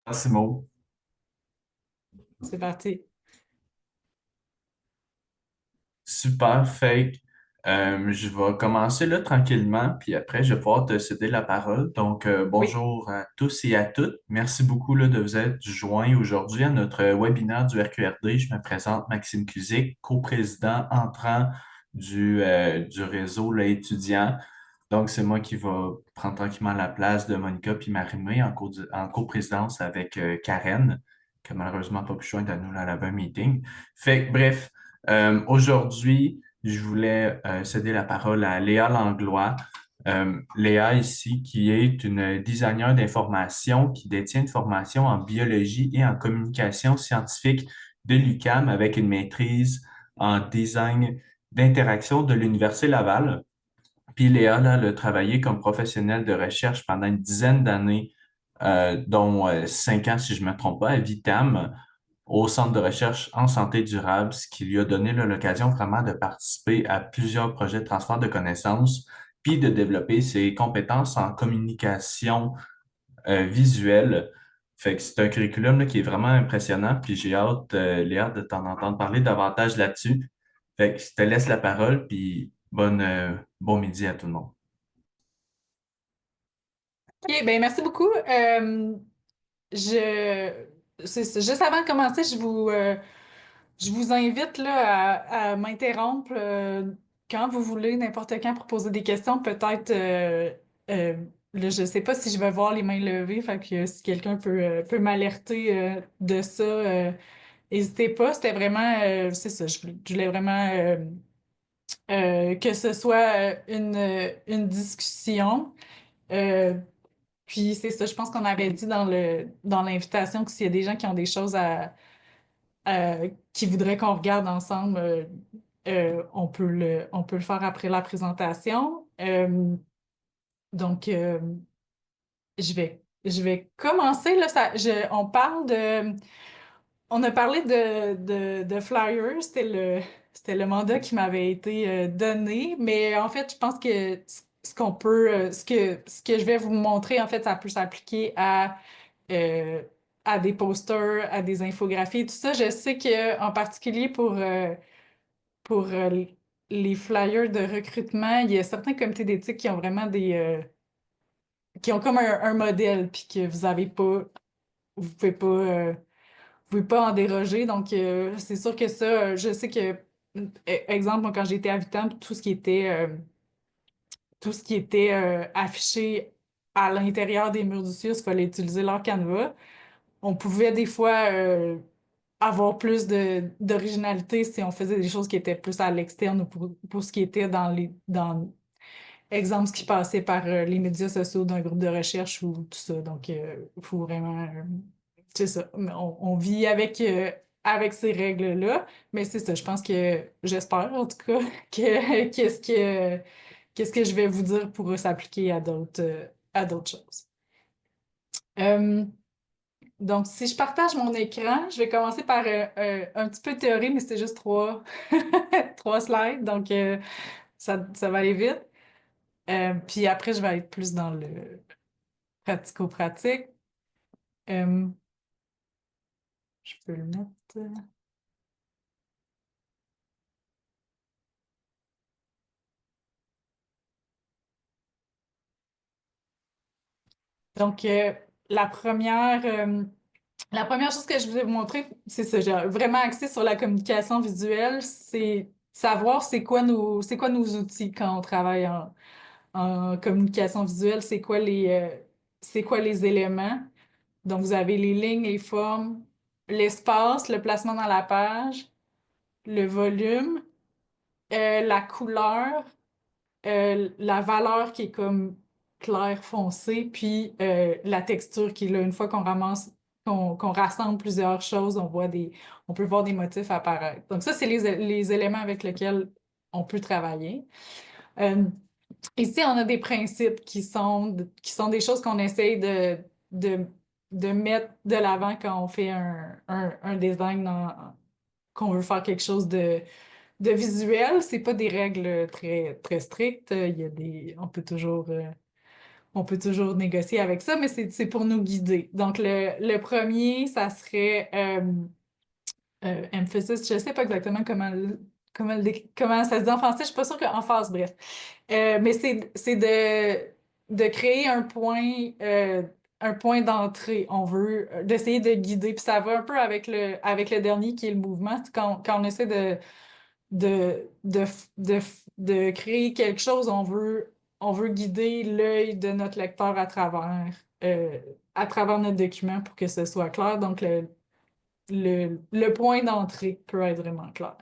Massimo. C'est parti. Super fake. Je vais commencer là tranquillement, puis après, je vais pouvoir te céder la parole. Donc, Oui. bonjour à tous et à toutes. Merci beaucoup là, de vous être joints aujourd'hui à notre webinaire du RQRD. Je me présente Maxime Cusick, coprésident entrant du réseau là, étudiant. Donc, c'est moi qui va prendre tranquillement la place de Monica puis Marie-Mé en coprésidence avec Karen, qui a malheureusement pas pu joindre à nous là, à la meeting. Fait que, bref. Aujourd'hui, je voulais céder la parole à Léa Langlois. Léa ici, qui est une designer d'information qui détient une formation en biologie et en communication scientifique de l'UQAM avec une maîtrise en design d'interaction de l'Université Laval. Puis Léa, là, elle a travaillé comme professionnelle de recherche pendant une dizaine d'années, dont 5 ans, si je ne me trompe pas, à Vitam, au Centre de recherche en santé durable, ce qui lui a donné là, l'occasion vraiment de participer à plusieurs projets de transfert de connaissances, puis de développer ses compétences en communication visuelle. Fait que c'est un curriculum là, qui est vraiment impressionnant, puis j'ai hâte, Léa, de t'en entendre parler davantage là-dessus. Fait que je te laisse la parole, puis bon midi à tout le monde. OK, ben merci beaucoup. Je, juste avant de commencer, je vous invite là, à m'interrompre quand vous voulez, n'importe quand, pour poser des questions. Peut-être, euh, là, je ne sais pas si je vais voir les mains levées, fait que si quelqu'un peut m'alerter de ça, n'hésitez pas. C'était vraiment, c'est ça, je voulais vraiment que ce soit une discussion. Euh, Puis c'est ça, je pense qu'on avait dit dans l'invitation que s'il y a des gens qui ont des choses qui voudraient qu'on regarde ensemble, on peut le faire après la présentation. Donc, je vais commencer. Là, on a parlé de flyers, c'était le mandat qui m'avait été donné, mais en fait, je pense que ce qu'on peut, ce que je vais vous montrer, en fait, ça peut s'appliquer euh, à des posters, à des infographies, tout ça. Je sais que en particulier pour les flyers de recrutement, il y a certains comités d'éthique qui ont vraiment qui ont comme un modèle, puis que vous pouvez pas, vous pouvez pas en déroger. Donc, c'est sûr que ça, je sais que, exemple, moi, quand j'étais à Vitam, tout ce qui était affiché à l'intérieur des murs du CIUS, il fallait utiliser leur canevas. On pouvait des fois avoir plus d'originalité si on faisait des choses qui étaient plus à l'externe ou pour ce qui était exemple, ce qui passait par les médias sociaux d'un groupe de recherche ou tout ça. Donc, il faut vraiment, c'est ça. Mais on vit avec ces règles-là, mais c'est ça. Je pense que, j'espère en tout cas, que qu'est-ce que je vais vous dire pourra s'appliquer à d'autres choses. Euh, donc, si je partage mon écran, je vais commencer par un petit peu de théorie, mais c'est juste trois slides, donc ça va aller vite. Puis après, je vais être plus dans le pratico-pratique. Euh, je peux le mettre. Donc, la première chose que je voulais vous montrer, c'est ça, j'ai vraiment axé sur la communication visuelle, c'est savoir c'est quoi nos outils quand on travaille en communication visuelle, c'est quoi les éléments. Donc, vous avez les lignes, les formes, l'espace, le placement dans la page, le volume, la couleur, la valeur qui est comme clair foncé, puis la texture qui est là. Une fois qu'on rassemble plusieurs choses, on peut voir des motifs apparaître. Donc ça, c'est les éléments avec lesquels on peut travailler. Euh, Ici, on a des principes qui sont des choses qu'on essaye de, de mettre de l'avant quand on fait un design qu'on veut faire quelque chose de visuel. C'est pas des règles très strictes. On peut toujours on peut toujours négocier avec ça, mais c'est pour nous guider. Donc, le premier, ça serait emphasis, je sais pas exactement comment ça se dit en français, je suis pas sûre qu'en phase, bref. Mais c'est de créer un point d'entrée. On veut d'essayer de guider. Puis ça va un peu avec le dernier qui est le mouvement. Quand on essaie de, de, de, de créer quelque chose, on veut guider l'œil de notre lecteur à travers notre document pour que ce soit clair. Donc, le point d'entrée peut être vraiment clair.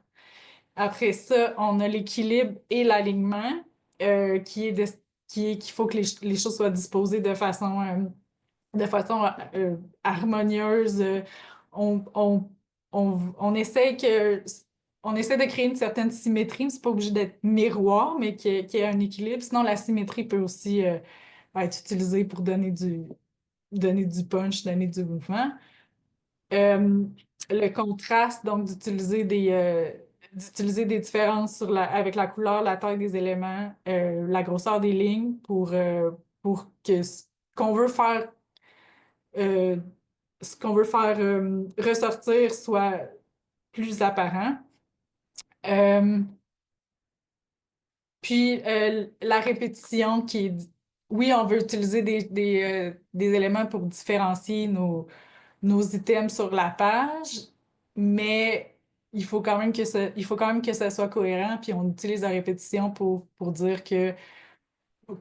Après ça, on a l'équilibre et l'alignement qu'il faut que les choses soient disposées de façon harmonieuse. On, on, on essaie on essaie de créer une certaine symétrie. C'est pas obligé d'être miroir, mais qu'il y ait un équilibre. Sinon, la symétrie peut aussi être utilisée pour donner du punch, donner du mouvement. Euh, le contraste, donc d'utiliser des différences avec la couleur, la taille des éléments, la grosseur des lignes pour que euh, ce qu'on veut faire ressortir soit plus apparent. Euh, Puis la répétition oui, on veut utiliser des éléments pour différencier nos items sur la page, mais il faut quand même que ça soit cohérent, puis on utilise la répétition pour dire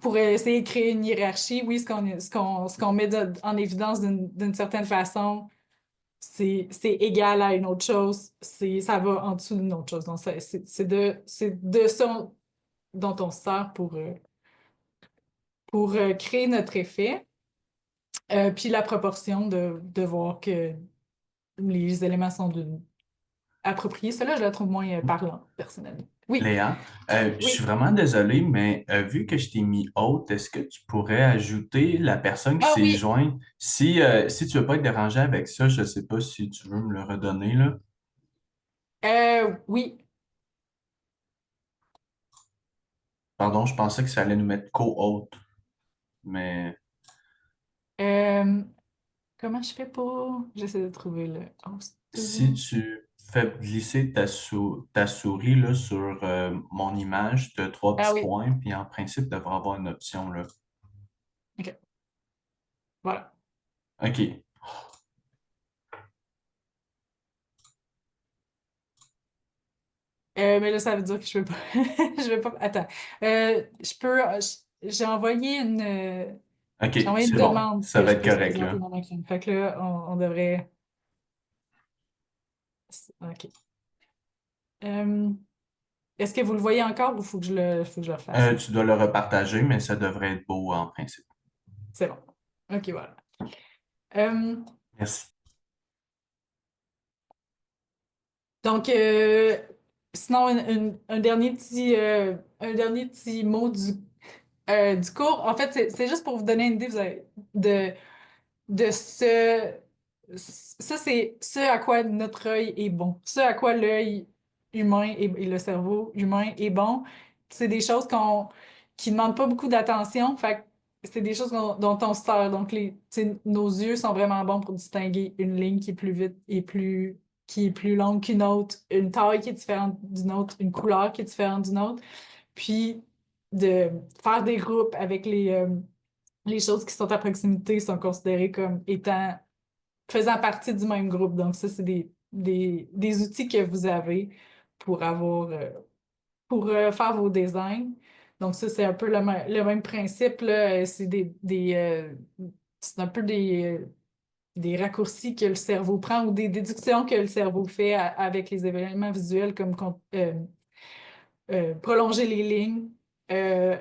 pour essayer de créer une hiérarchie, oui, ce qu'on met en évidence d'une certaine façon, c'est égal à une autre chose, ça va en dessous d'une autre chose. Donc, c'est de ça dont on se sert pour créer notre effet. Puis la proportion de voir que les éléments sont appropriés. Celle-là, je la trouve moins parlant, personnellement. Oui, Léa, je suis oui. vraiment désolé, mais vu que je t'ai mis haute, est-ce que tu pourrais ajouter la personne qui Ah s'est oui, jointe? Si tu veux pas être dérangé avec ça, je sais pas si tu veux me le redonner, là. oui. Pardon, je pensais que ça allait nous mettre co-haute, mais Euh, comment je fais pour... J'essaie de trouver le host. si tu fais glisser ta souris là, sur mon image, tu as trois Ah petits oui, points, puis en principe, tu devrais avoir une option là. OK, voilà. OK. Mais là, ça veut dire que je veux pas... je veux pas... Attends. Je peux... J'ai envoyé OK, j'ai envoyé une c'est bon. demande Ça que va je être puisse correct présenter là. mon écran. Fait que là, on devrait... OK. Euh, Est-ce que vous le voyez encore ou faut que je le fasse? Tu dois le repartager, mais ça devrait être beau en principe. C'est bon. OK, voilà. Euh, Merci. donc, sinon, un dernier petit mot du cours. En fait, c'est juste pour vous donner une idée de, de ça, c'est ce à quoi notre œil est bon, ce à quoi l'œil humain et le cerveau humain est bon. C'est des choses qui ne demandent pas beaucoup d'attention. Fait que c'est des choses dont on se sert. Donc, tu sais, nos yeux sont vraiment bons pour distinguer une ligne qui est plus vite et qui est plus longue qu'une autre, une taille qui est différente d'une autre, une couleur qui est différente d'une autre. Puis, de faire des groupes avec les choses qui sont à proximité sont considérées comme étant faisant partie du même groupe. Donc, ça, c'est des outils que vous avez pour pour faire vos designs. Donc, ça, c'est un peu le même principe, là. C'est c'est un peu des raccourcis que le cerveau prend ou des déductions que le cerveau fait avec les événements visuels comme prolonger les lignes, euh,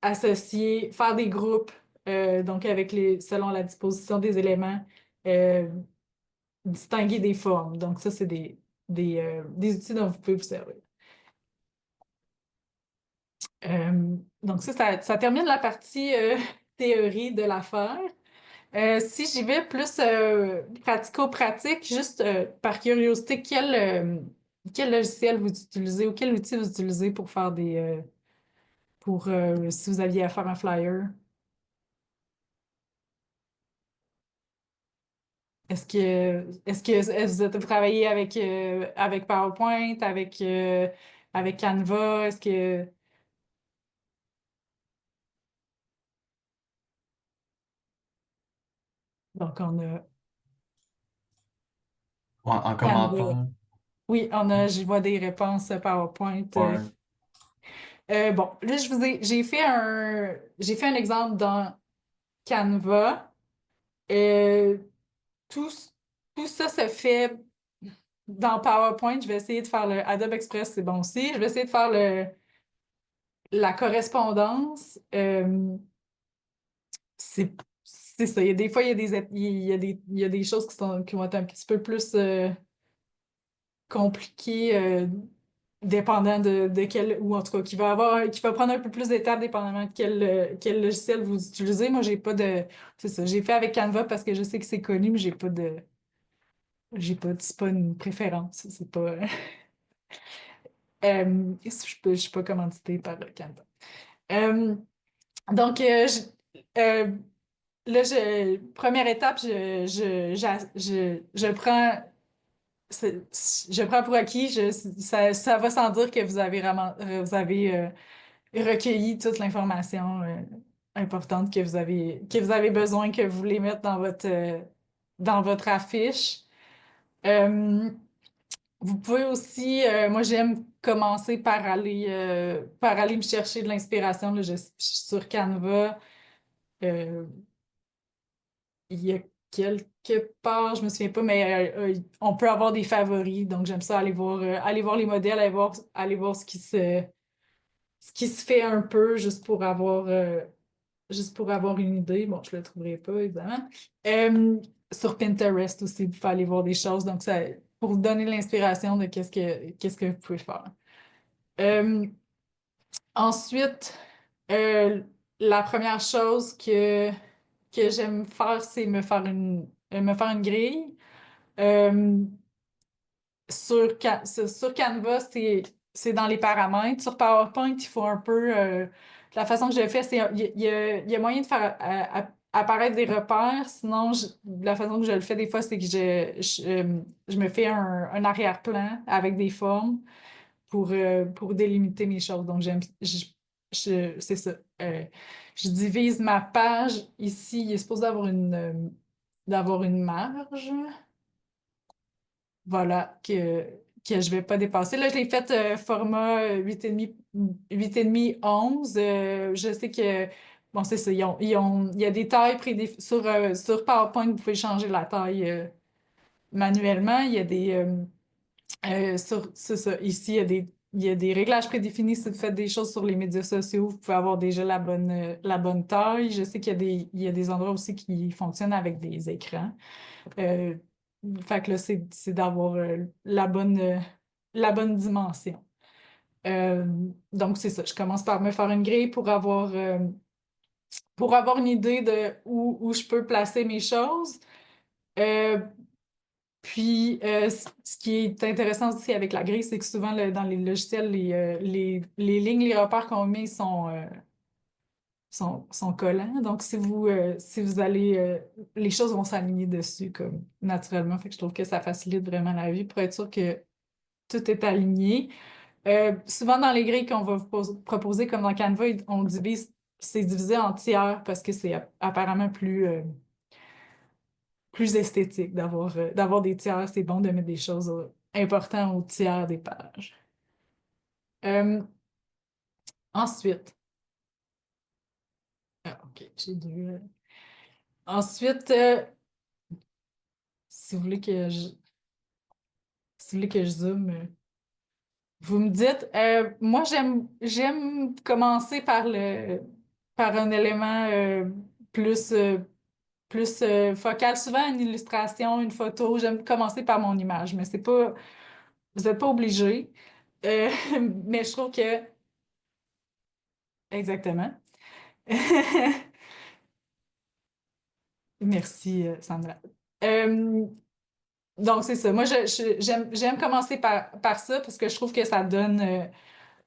associer, faire des groupes, donc selon la disposition des éléments, euh, distinguer des formes. Donc, ça, c'est des outils dont vous pouvez vous servir. Donc, ça termine la partie théorie de l'affaire. Si j'y vais plus pratico-pratique, juste par curiosité, quel logiciel vous utilisez ou quel outil vous utilisez pour faire pour si vous aviez à faire un flyer. Est-ce que vous avez travaillé avec PowerPoint, avec Canva? Est-ce que donc on a En Canva. commentaire, Oui, j'y vois des réponses PowerPoint. ouais. Bon, là, j'ai fait un exemple dans Canva. Euh, tout, tout ça se fait dans PowerPoint. Je vais essayer de faire le Adobe Express, c'est bon aussi. Je vais essayer de faire la correspondance. C'est ça. Il y a des fois, il y a des choses qui vont être un petit peu plus compliquées, dépendant de quel, ou en tout cas, qui va prendre un peu plus d'étapes dépendamment de quel logiciel vous utilisez. Moi, j'ai pas de, c'est ça. J'ai fait avec Canva parce que je sais que c'est connu, mais c'est pas une préférence. C'est pas, je suis pas commanditée par Canva. Euh, donc, euh, là, première étape, je prends pour acquis, ça va sans dire que vous avez recueilli toute l'information importante que vous avez besoin, que vous voulez mettre dans votre affiche. Euh, Vous pouvez aussi, moi j'aime commencer par aller me chercher de l'inspiration. Là, je suis sur Canva. Euh, il y a quelque part, je me souviens pas, mais on peut avoir des favoris. Donc j'aime ça aller voir les modèles, aller voir ce qui se fait un peu juste pour avoir une idée. Bon, je le trouverai pas, évidemment. Euh, Sur Pinterest aussi, vous pouvez aller voir des choses. Donc ça, pour vous donner l'inspiration de qu'est-ce que vous pouvez faire. Euh, Ensuite, euh, la première chose que j'aime faire, c'est me faire une grille. Euh, sur Canva, c'est dans les paramètres. Sur PowerPoint, il faut un peu. La façon que je le fais, c'est il y a moyen de faire apparaître des repères. Sinon, la façon que je le fais des fois, c'est que je me fais un arrière-plan avec des formes pour délimiter mes choses. Donc, c'est ça. Je divise ma page ici. Il est supposé d'avoir une marge, voilà, que je vais pas dépasser. Là, je l'ai fait format 8,5, 11. Je sais que, bon, c'est ça. Il y a des tailles prédéfinies. Sur PowerPoint, vous pouvez changer la taille manuellement. Il y a c'est ça. Ici, il y a des réglages prédéfinis. Si vous faites des choses sur les médias sociaux, vous pouvez avoir déjà la bonne taille. Je sais il y a des endroits aussi qui fonctionnent avec des écrans. Euh, Fait que là, c'est d'avoir la bonne dimension. Euh, donc, c'est ça. Je commence par me faire une grille pour avoir une idée de où je peux placer mes choses. Euh, Puis, ce qui est intéressant aussi avec la grille, c'est que souvent, dans les logiciels, les lignes, les repères qu'on met sont collants. Donc, si vous allez, les choses vont s'aligner dessus comme naturellement. Fait que je trouve que ça facilite vraiment la vie pour être sûr que tout est aligné. Souvent, dans les grilles qu'on va vous proposer, comme dans Canva, c'est divisé en tiers parce que c'est apparemment plus esthétique d'avoir des tiers. C'est bon de mettre des choses importantes au tiers des pages. Euh, Ensuite, OK, j'ai dû. Ensuite, si vous voulez si vous voulez que je zoome, vous me dites. Moi, j'aime commencer par un élément plus, euh, plus focal. Souvent, une illustration, une photo. J'aime commencer par mon image, mais c'est pas, vous n'êtes pas obligé. Euh, mais je trouve que exactement. Merci, Sandra. Euh, donc, c'est ça. Moi, j'aime commencer par ça parce que je trouve que ça donne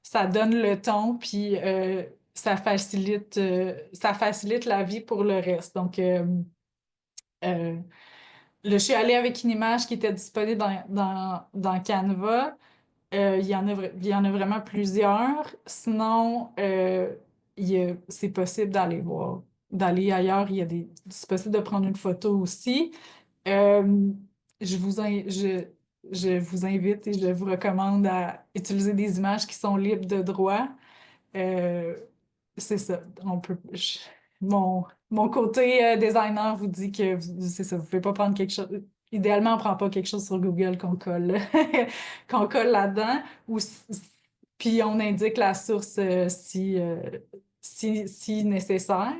le ton. Puis, ça facilite la vie pour le reste. Donc, euh, là, je suis allée avec une image qui était disponible dans Canva. Il y en a vraiment plusieurs. Sinon, c'est possible d'aller voir, d'aller ailleurs. C'est possible de prendre une photo aussi. Euh, je vous, in- je vous invite et je vous recommande à utiliser des images qui sont libres de droit. Euh, c'est ça. Mon côté designer vous dit que c'est ça, vous ne pouvez pas prendre quelque chose. Idéalement, on ne prend pas quelque chose sur Google qu'on colle, qu'on colle là-dedans. Puis on indique la source si nécessaire.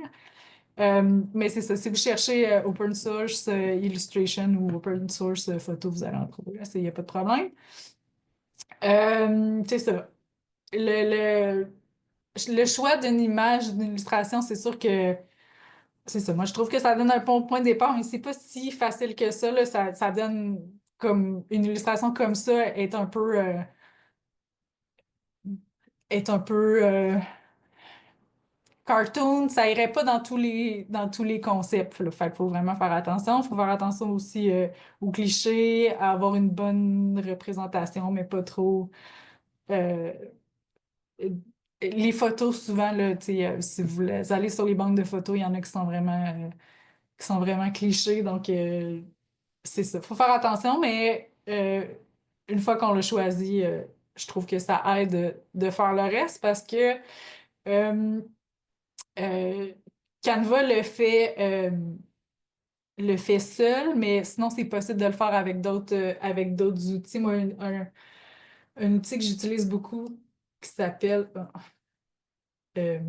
Mais c'est ça, si vous cherchez open source illustration ou open source photo, vous allez en trouver. Il n'y a pas de problème. C'est ça. Le, le choix d'une image, d'une illustration, c'est sûr que c'est ça. Moi, je trouve que ça donne un bon point de départ, mais c'est pas si facile que ça, là. Ça donne comme une illustration comme ça est un peu cartoon, ça irait pas dans tous les concepts, là. Fait qu'il faut vraiment faire attention. Il faut faire attention aussi aux clichés, à avoir une bonne représentation, mais pas trop. euh, euh, les photos, souvent, là, tu sais, si vous allez sur les banques de photos, il y en a qui sont vraiment clichés. Donc, c'est ça. Il faut faire attention, mais une fois qu'on l'a choisi, je trouve que ça aide de faire le reste parce que euh, euh, Canva le fait seul, mais sinon, c'est possible de le faire avec d'autres outils. Moi, un outil que j'utilise beaucoup qui s'appelle euh,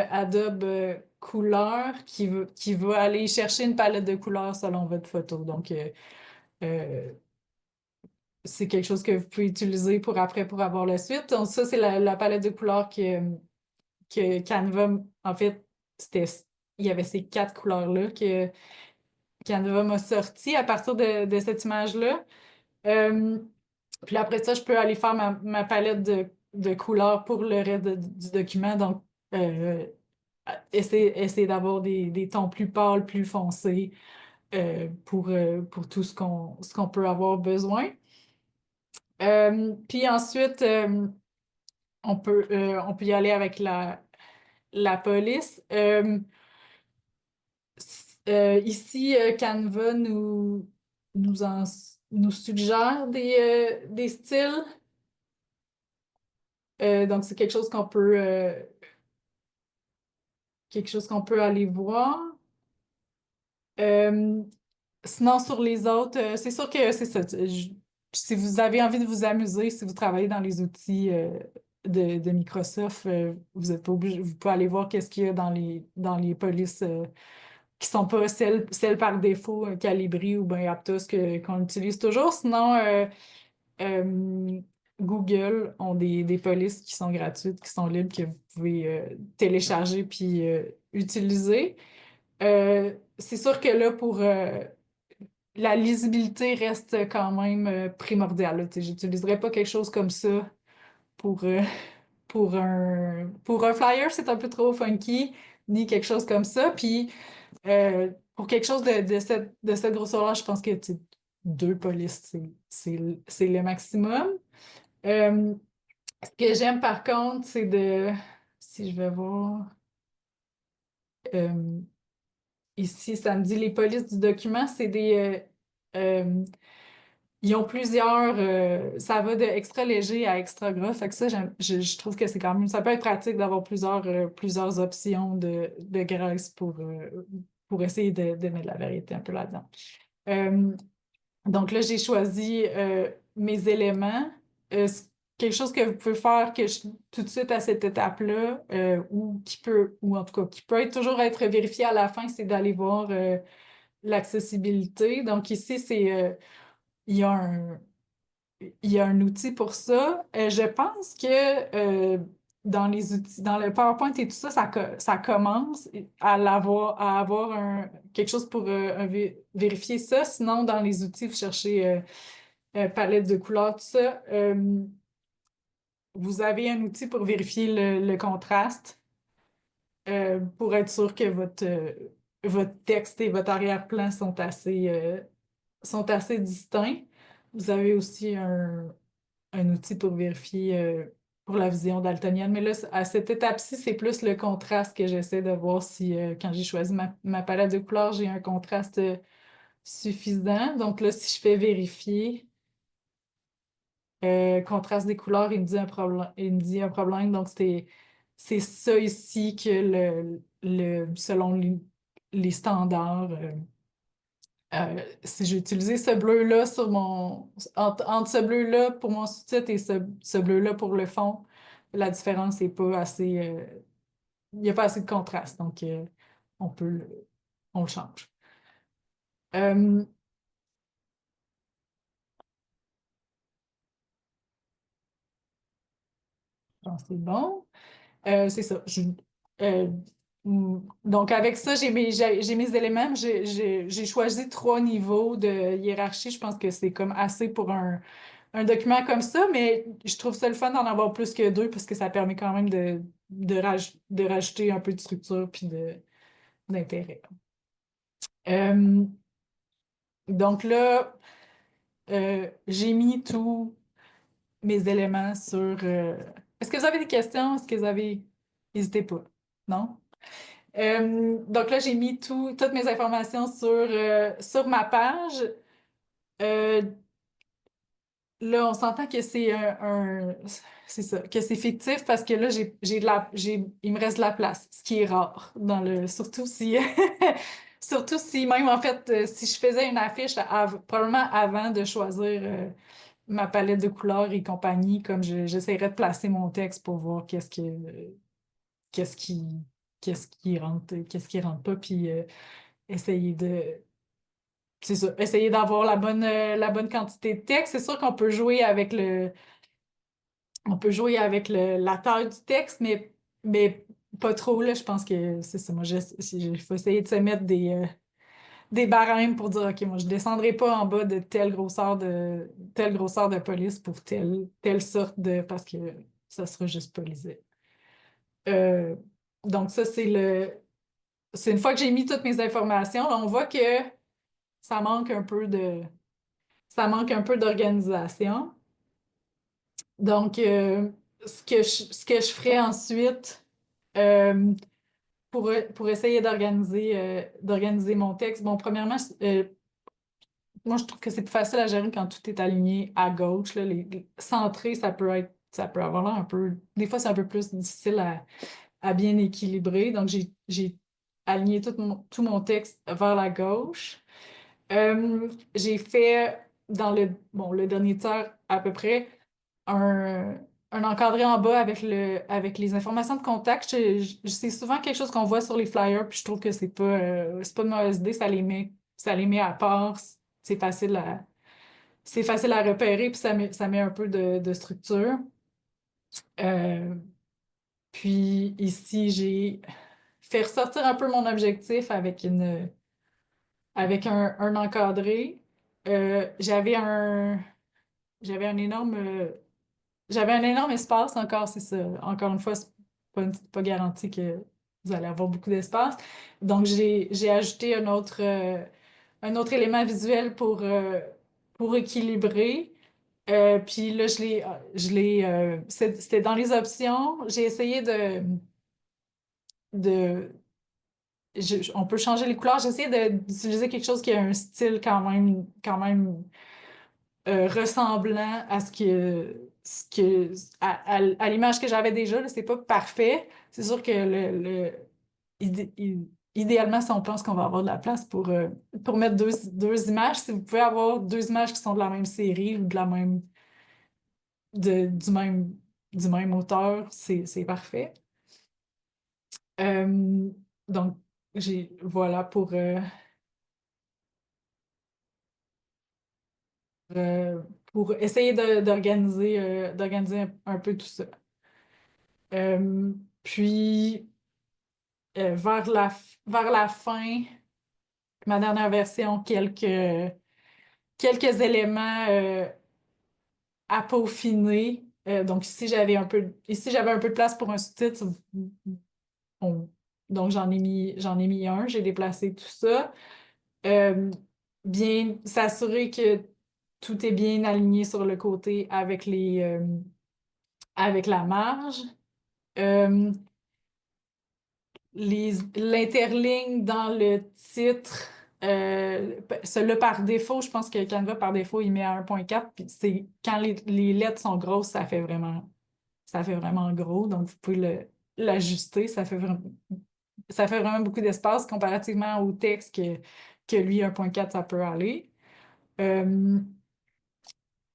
Adobe Couleur qui va aller chercher une palette de couleurs selon votre photo. Donc, euh, c'est quelque chose que vous pouvez utiliser pour après pour avoir la suite. Donc, ça, c'est la palette de couleurs que Canva, en fait, c'était, il y avait ces quatre couleurs-là que Canva m'a sorti à partir de cette image-là. Euh, Puis après ça, je peux aller faire ma palette de couleurs pour le reste du document. Donc, euh, essayer d'avoir des tons plus pâles, plus foncés pour tout ce qu'on peut avoir besoin. Puis ensuite, on peut y aller avec la police. Ici, Canva nous, en- nous suggère des styles. Donc, c'est quelque chose qu'on peut aller voir. Euh, Sinon, sur les autres, c'est sûr que c'est ça. Si vous avez envie de vous amuser, si vous travaillez dans les outils de Microsoft, vous êtes pas obligé, vous pouvez aller voir qu'est-ce qu'il y a dans les polices qui sont pas celles par défaut, Calibri ou bien Aptos qu'on utilise toujours. Sinon, euh, Google ont des polices qui sont gratuites, qui sont libres, que vous pouvez télécharger puis utiliser. C'est sûr que là, pour la lisibilité reste quand même primordiale, là. Tu sais, j'utiliserais pas quelque chose comme ça pour, euh, pour un flyer, c'est un peu trop funky, ni quelque chose comme ça. Puis pour quelque chose de cette grosseur-là, je pense que tu sais, deux polices, c'est le maximum. Euh, Ce que j'aime par contre, c'est si je vais voir, euh, ici, ça me dit les polices du document, ils ont ça va de extra léger à extra gras. Fait que ça, je trouve que c'est quand même, ça peut être pratique d'avoir plusieurs options de graisse pour essayer de mettre la vérité un peu là-dedans. Euh, donc là, j'ai choisi mes éléments. Quelque chose que vous pouvez faire tout de suite à cette étape-là, ou en tout cas, qui peut toujours être vérifié à la fin, c'est d'aller voir l'accessibilité. Donc ici, il y a il y a un outil pour ça. Je pense que dans les outils, dans le PowerPoint et tout ça, ça commence à avoir quelque chose pour vérifier ça. Sinon, dans les outils, vous cherchez palette de couleurs, tout ça. Vous avez un outil pour vérifier le contraste, pour être sûr que votre texte et votre arrière-plan sont assez distincts. Vous avez aussi un outil pour vérifier pour la vision daltonienne. Mais là, à cette étape-ci, c'est plus le contraste que j'essaie de voir si, quand j'ai choisi ma palette de couleurs, j'ai un contraste suffisant. Donc là, si je fais vérifier, contraste des couleurs, il me dit un problème. Il me dit un problème. Donc, c'est ça ici que selon les standards. Si j'ai utilisé ce bleu-là entre ce bleu-là pour mon sous-titre et ce bleu-là pour le fond, la différence n'est pas assez. Il n'y a pas assez de contraste. Donc, on peut on le change. Euh, donc, c'est bon. C'est ça. Euh, donc, avec ça, j'ai mes éléments. J'ai choisi 3 niveaux de hiérarchie. Je pense que c'est comme assez pour un document comme ça, mais je trouve ça le fun d'en avoir plus que 2 parce que ça permet quand même de rajouter un peu de structure puis d'intérêt. Euh, donc là, j'ai mis tous mes éléments sur. Est-ce que vous avez des questions? Est-ce que vous avez. N'hésitez pas. Non? Donc là, j'ai mis toutes mes informations sur ma page. Euh, Là, on s'entend que c'est ça, que c'est fictif parce que là, il me reste de la place, ce qui est rare surtout si, surtout si même en fait, si je faisais une affiche probablement avant de choisir ma palette de couleurs et compagnie, comme j'essaierais de placer mon texte pour voir qu'est-ce qui, qu'est-ce qui rentre pas, puis essayer de, c'est ça, essayer d'avoir la bonne quantité de texte. C'est sûr qu'on peut jouer avec la taille du texte, mais pas trop, là. Je pense que c'est ça. Moi, il faut essayer de se mettre des barèmes pour dire, OK, moi, je descendrai pas en bas de telle grosseur de police pour telle sorte parce que ça sera juste pas lisible. Euh, donc, ça, c'est une fois que j'ai mis toutes mes informations, là, on voit que ça manque un peu ça manque un peu d'organisation. Donc, ce que je ferai ensuite euh, pour essayer d'organiser mon texte, bon, premièrement, moi, je trouve que c'est plus facile à gérer quand tout est aligné à gauche. Là, centré, ça peut avoir l'air un peu. Des fois, c'est un peu plus difficile à bien équilibrer. Donc, j'ai aligné tout mon texte vers la gauche. J'ai fait bon, le dernier tiers à peu près un, un encadré en bas avec les informations de contact. C'est souvent quelque chose qu'on voit sur les flyers, puis je trouve que c'est pas une mauvaise idée, ça les met à part. C'est facile c'est facile à repérer, puis ça met un peu de structure. Euh, Puis ici, j'ai fait ressortir un peu mon objectif avec un encadré. J'avais j'avais un énorme, j'avais un énorme espace encore, c'est ça. Encore une fois, c'est pas garanti que vous allez avoir beaucoup d'espace. Donc, j'ai ajouté un autre élément visuel pour équilibrer. Puis là, c'était dans les options. J'ai essayé de, on peut changer les couleurs. J'ai essayé d'utiliser quelque chose qui a un style quand même ressemblant à à l'image que j'avais déjà. Là, c'est pas parfait. C'est sûr que idéalement, si on pense qu'on va avoir de la place pour mettre deux images, si vous pouvez avoir 2 images qui sont de la même série ou de la même, de, du même auteur, c'est parfait. Euh, donc, voilà euh, pour essayer d'organiser un peu tout ça. Euh, Puis, vers la fin, ma dernière version, quelques éléments. à peaufiner. Donc ici j'avais un peu de place pour un sous-titre. On- donc j'en ai mis un, j'ai déplacé tout ça. Euh, Bien s'assurer que tout est bien aligné sur le côté avec la marge. Euh, L'interligne dans le titre, celui par défaut, je pense que Canva par défaut, il met à 1.4, puis c'est quand les lettres sont grosses, ça fait vraiment gros, donc vous pouvez l'ajuster, ça fait vraiment beaucoup d'espace comparativement au texte que lui, 1.4, ça peut aller. Euh,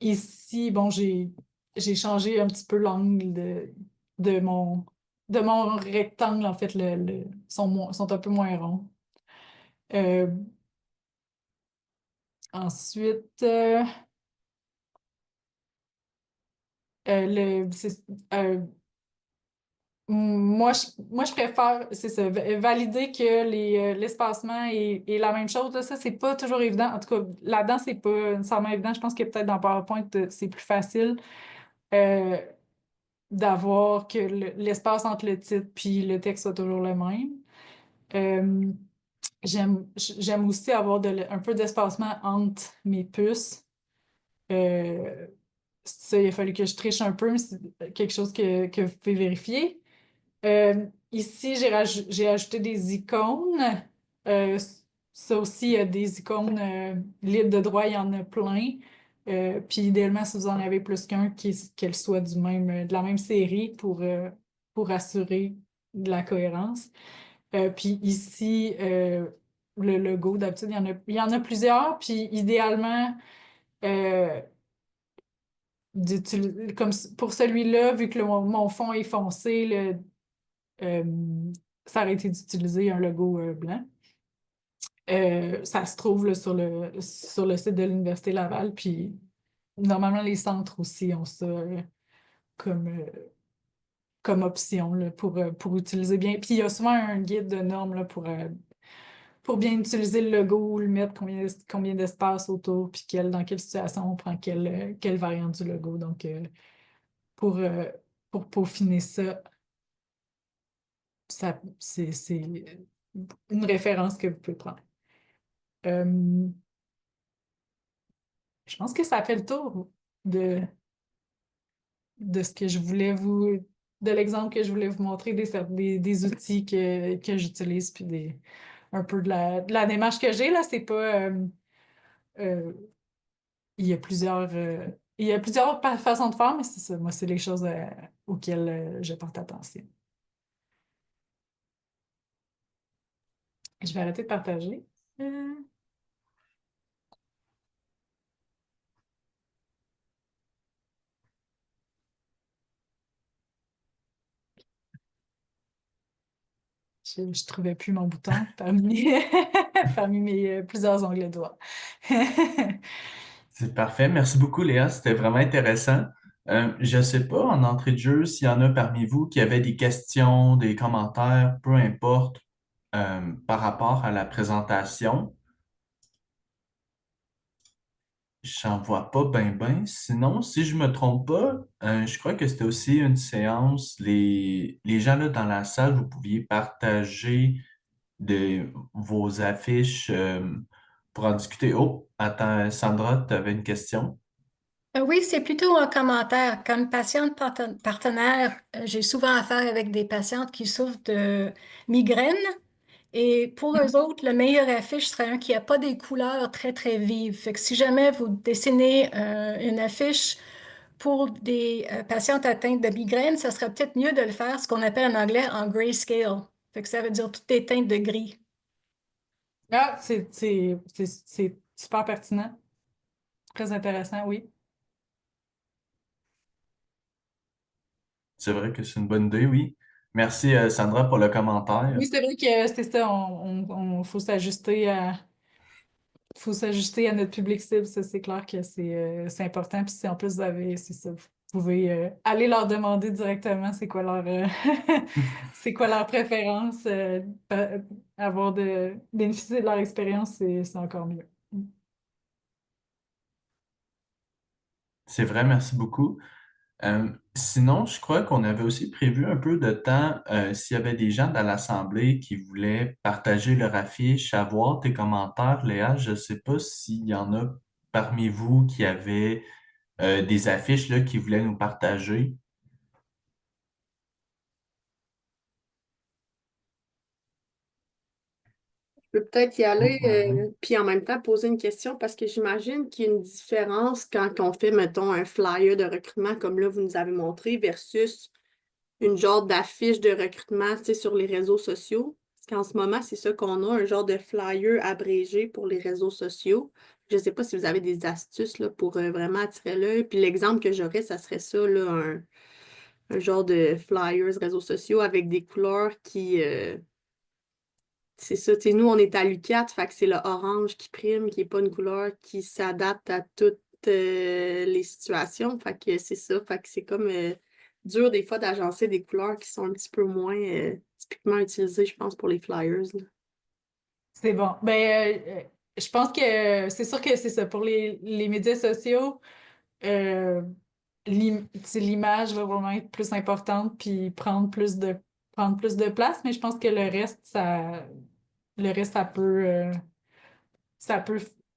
Ici, bon, j'ai changé un petit peu l'angle de mon, de mon rectangle. En fait, sont un peu moins ronds. Euh, Ensuite, euh, moi, je préfère, c'est ça, valider que l'espacement est la même chose. Là, ça, c'est pas toujours évident. En tout cas, là-dedans, c'est pas nécessairement évident. Je pense que peut-être dans PowerPoint, c'est plus facile. Euh, D'avoir que l'espace entre le titre puis le texte soit toujours le même. Euh, j'aime aussi avoir un peu d'espacement entre mes puces. Euh, Ça, il a fallu que je triche un peu, mais c'est quelque chose que vous pouvez vérifier. Ici, j'ai ajouté des icônes. Euh, Ça aussi, il y a des icônes libres de droit, il y en a plein. Puis idéalement, si vous en avez plus qu'un, qu'elle soit de la même série pour assurer de la cohérence. Puis ici, le logo, d'habitude, il y en a plusieurs. Puis idéalement, euh, comme pour celui-là, vu que mon fond est foncé, euh, ça aurait été d'utiliser un logo blanc. Ça se trouve là, sur le site de l'Université Laval, puis normalement les centres aussi ont ça comme, euh, comme option là, pour utiliser bien. Puis il y a souvent un guide de normes là, pour bien utiliser le logo, le mettre combien d'espace autour, puis dans quelle situation on prend quelle variante du logo. Donc pour, euh, pour peaufiner ça, c'est une référence que vous pouvez prendre. Euh, je pense que ça fait le tour de, de ce que je voulais de l'exemple que je voulais vous montrer des outils que j'utilise, puis un peu de la démarche que j'ai, là. C'est pas, euh, il y a plusieurs façons de faire, mais c'est ça. Moi, c'est les choses auxquelles je porte attention. Je vais arrêter de partager. Euh, je trouvais plus mon bouton parmi mes plusieurs onglets de doigts. C'est parfait. Merci beaucoup, Léa. C'était vraiment intéressant. Je ne sais pas, en entrée de jeu, s'il y en a parmi vous qui avaient des questions, des commentaires, peu importe, par rapport à la présentation. J'en vois pas ben. Sinon, si je me trompe pas, je crois que c'était aussi une séance. Les gens là dans la salle, vous pouviez partager vos affiches pour en discuter. Oh, attends, Sandra, tu avais une question? Oui, c'est plutôt un commentaire. Comme patiente partenaire, j'ai souvent affaire avec des patientes qui souffrent de migraines. Et pour eux autres, le meilleur affiche serait un qui n'a pas des couleurs très, très vives. Fait que si jamais vous dessinez une affiche pour des patientes atteintes de migraines, ça serait peut-être mieux de le faire, ce qu'on appelle en anglais en grayscale. Fait que ça veut dire toutes les teintes de gris. Ah, c'est super pertinent, très intéressant, oui. C'est vrai que c'est une bonne idée, oui. Merci, Sandra, pour le commentaire. Oui, c'est vrai que c'est ça, faut s'ajuster à notre public cible, ça c'est clair que c'est important. Puis si en plus vous avez, c'est ça, vous pouvez aller leur demander directement c'est quoi leur préférence, avoir bénéficier de leur expérience, c'est encore mieux. C'est vrai, merci beaucoup. Sinon, je crois qu'on avait aussi prévu un peu de temps s'il y avait des gens dans l'Assemblée qui voulaient partager leur affiche, avoir tes commentaires, Léa. Je ne sais pas s'il y en a parmi vous qui avaient des affiches là, qui voulaient nous partager. Je peux peut-être y Oh, aller, Marie. puis en même temps poser une question parce que j'imagine qu'il y a une différence quand on fait, mettons, un flyer de recrutement comme là, vous nous avez montré, versus une genre d'affiche de recrutement, tu sais, sur les réseaux sociaux. Parce qu'en ce moment, c'est ça qu'on a, un genre de flyer abrégé pour les réseaux sociaux. Je ne sais pas si vous avez des astuces là, pour vraiment attirer l'œil. Puis l'exemple que j'aurais, ça serait ça, là, un genre de flyers réseaux sociaux avec des couleurs qui, c'est ça, tu sais, nous, on est à l'U4, fait que c'est le orange qui prime, qui n'est pas une couleur qui s'adapte à toutes les situations. Fait que c'est ça, fait que c'est comme dur des fois d'agencer des couleurs qui sont un petit peu moins typiquement utilisées, je pense, pour les flyers, là. C'est bon. Ben, je pense que c'est sûr que c'est ça. Pour les médias sociaux, euh, tu sais, l'image va vraiment être plus importante puis prendre plus de place, mais je pense que le reste, ça peut,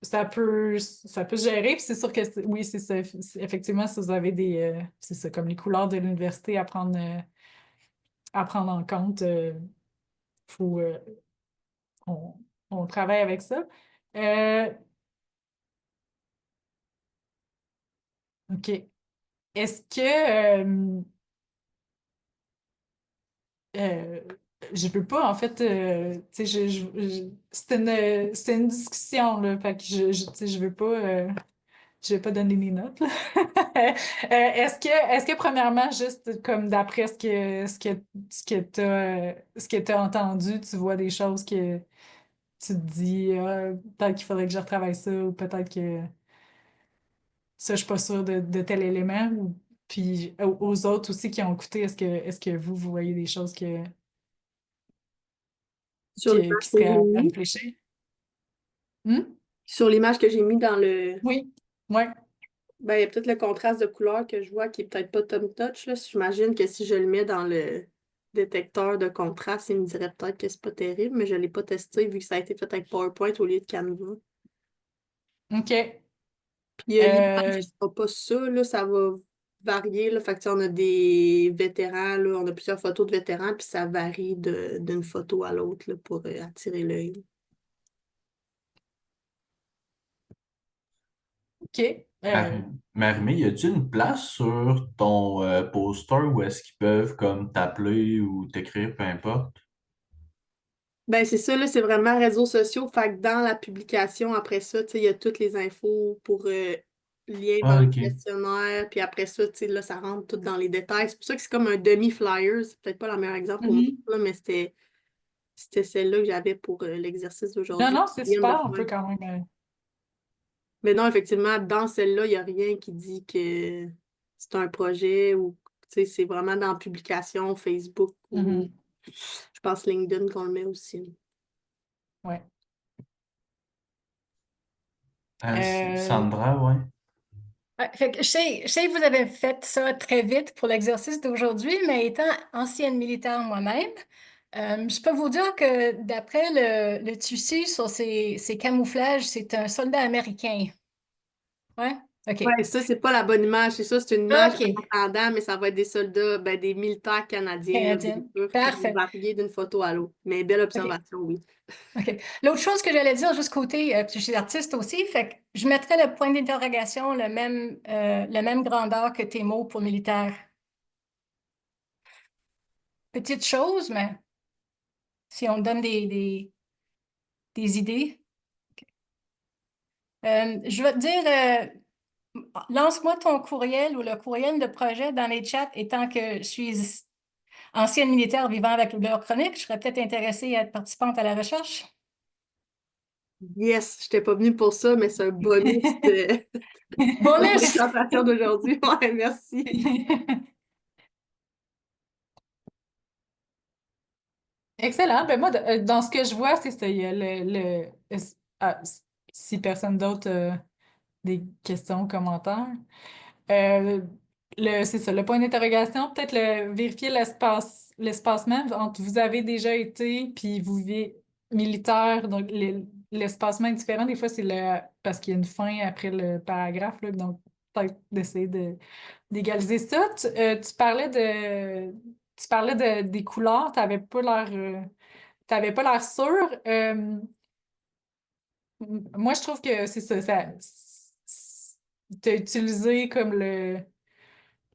ça peut se gérer. Puis c'est sûr que oui, c'est ça. Effectivement, si vous avez c'est ça, comme les couleurs de l'université à prendre en compte, faut, on, on travaille avec ça. Euh, OK. Est-ce que euh, je veux pas, en fait, tu sais, c'était une discussion, là, fait que tu sais, je vais pas donner mes notes, là. Est-ce que premièrement, juste comme d'après ce que t'as entendu, tu vois des choses que tu te dis, ah, peut-être qu'il faudrait que je retravaille ça, ou peut-être que ça, je suis pas sûre de tel élément, ou puis aux autres aussi qui ont écouté, est-ce que vous voyez des choses Sur l'image qui que seraient j'ai à mis, réfléchir? Hmm? sur l'image que j'ai mis dans le. Oui, ouais, Ben, il y a peut-être le contraste de couleur que je vois qui est peut-être pas top touch, là. J'imagine que si je le mets dans le détecteur de contraste, il me dirait peut-être que c'est pas terrible, mais je l'ai pas testé vu que ça a été fait avec PowerPoint au lieu de Canva. OK. Puis l'image, ce sera pas ça, là, ça va varier, là. Fait que, tu sais, on a des vétérans, là, on a plusieurs photos de vétérans, puis ça varie d'une photo à l'autre, là, pour attirer l'œil. OK. Marie, y a-t-il une place sur ton poster où est-ce qu'ils peuvent comme t'appeler ou t'écrire, peu importe? Ben, c'est ça, là, c'est vraiment réseaux sociaux. Fait que dans la publication, après ça, tu sais, il y a toutes les infos pour lien vers Ah, le ok. questionnaire. Puis après ça, tu sais, là, ça rentre tout dans les détails. C'est pour ça que c'est comme un demi-flyer. C'est peut-être pas le meilleur exemple pour moi, Mhm. là, mais c'était celle-là que j'avais pour l'exercice Non, d'aujourd'hui. non, c'est Viens de le super, on peut faire. quand même. Mais non, effectivement, dans celle-là, il n'y a rien qui dit que c'est un projet ou, tu sais, c'est vraiment dans publication, Facebook ou, Mhm. je pense, LinkedIn qu'on le met aussi. Ouais. Euh, Sandra, ouais. Ouais, fait que je sais que vous avez fait ça très vite pour l'exercice d'aujourd'hui, mais étant ancienne militaire moi-même, je peux vous dire que d'après le tissu sur ces camouflages, c'est un soldat américain. Ouais? OK. Ouais, ça, c'est pas la bonne image. C'est ça, c'est une image OK. en pendant, mais ça va être des soldats, ben, des militaires canadiens, là, bien Canadienne. sûr, qui vont Parfait. varier d'une photo à l'autre. Mais belle OK. observation, oui. OK. L'autre chose que j'allais dire, juste côté, puis je suis artiste aussi, fait que je mettrais le point d'interrogation la même grandeur que tes mots pour militaire. Petite chose, mais si on donne des idées. Je vais te dire, lance-moi ton courriel ou le courriel de projet dans les chats, étant que je suis ancienne militaire vivant avec l'heure chronique, je serais peut-être intéressée à être participante à la recherche. Yes, je n'étais pas venue pour ça, mais c'est un bonus de la Bonus! présentation d'aujourd'hui. Ouais, merci. Excellent. Ben moi, dans ce que je vois, c'est ça. Il y a ah, si personne d'autre a des questions, commentaires. Euh, c'est ça, le point d'interrogation, peut-être vérifier l'espacement entre vous avez déjà été, puis vous vivez militaire, donc l'espacement est différent. Des fois, c'est parce qu'il y a une fin après le paragraphe, là, donc peut-être d'essayer d'égaliser ça. Tu parlais des couleurs, t'avais pas l'air sûr. Moi, je trouve que c'est ça, t'as utilisé comme le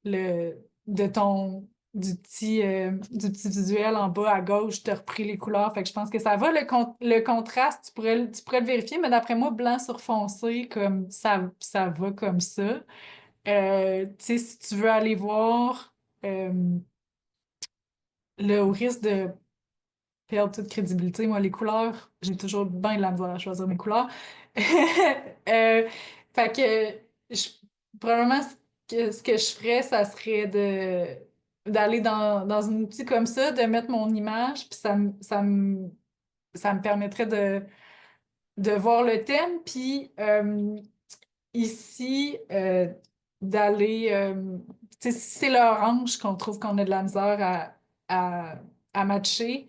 de ton du petit visuel en bas à gauche, tu as repris les couleurs. Fait que je pense que ça va. Le contraste, tu pourrais le vérifier, mais d'après moi, blanc sur foncé, comme ça va comme ça. Tu sais, si tu veux aller voir au risque de perdre toute crédibilité, moi, les couleurs, j'ai toujours bien de la misère à choisir mes couleurs. Euh, fait que probablement ce que je ferais, ça serait d'aller dans un outil comme ça, de mettre mon image, puis ça me permettrait de voir le thème, puis ici, d'aller, tu sais, si c'est l'orange qu'on trouve qu'on a de la misère à matcher,